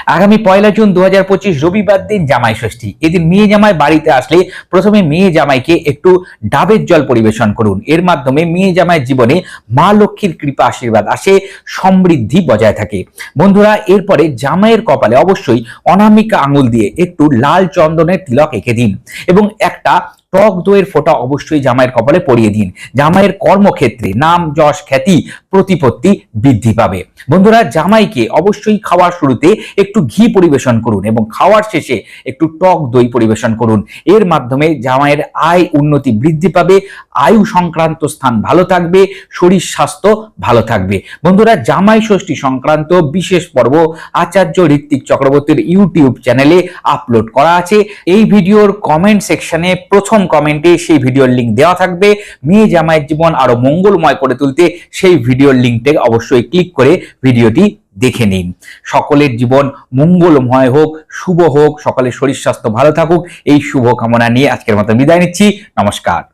আগামী 1 জুন 2025 রবিবার দিন জামাই ষষ্ঠী। এদিন মেয়ে জামাই বাড়িতে আসলে প্রথমে মেয়ে জামাইকে একটু ডাবের জল পরিবেশন করুন। এর মাধ্যমে মেয়ে জামাইয়ের জীবনে মা লক্ষ্মীর কৃপা আশীর্বাদ আসে, সমৃদ্ধি বজায় থাকে। বন্ধুরা, এরপরে জামাইয়ের কপালে অবশ্যই অনামিকা আঙুল দিয়ে একটু লাল চন্দনের তিলক এঁকে দিন এবং একটা টক দইয়ের ফোঁটা অবশ্যই জামাইয়ের কপালে পরিয়ে দিন। জামাইয়ের কর্মক্ষেত্রে নাম, যশ, খ্যাতি, প্রতিপত্তি বৃদ্ধি পাবে। বন্ধুরা, জামাইকে অবশ্যই খাওয়ার শুরুতে একটু ঘি পরিবেশন করুন এবং খাওয়ার শেষে একটু টক দই পরিবেশন করুন। এর মাধ্যমে জামাইয়ের আয় উন্নতি বৃদ্ধি পাবে, আয়ু সংক্রান্ত স্থান ভালো থাকবে, শরীর স্বাস্থ্য ভালো থাকবে। বন্ধুরা, জামাই ষষ্ঠী সংক্রান্ত বিশেষ পর্ব আচার্য ঋত্বিক চক্রবর্তীর ইউটিউব চ্যানেলে আপলোড করা আছে। এই ভিডিওর কমেন্ট সেকশনে প্রথম কমেন্টে সেই ভিডিওর লিংক দেওয়া থাকবে। মেয়ে জামাইয়ের জীবন আরো মঙ্গলময় করে তুলতে সেই ভিডিওর লিংকটাকে অবশ্যই ক্লিক করে ভিডিওটি দেখে নিন। সকলের জীবন মঙ্গলময় হোক, শুভ হোক, সকলের শরীর স্বাস্থ্য ভালো থাকুক, এই শুভ কামনা নিয়ে আজকের মতো বিদায় নিচ্ছি। নমস্কার।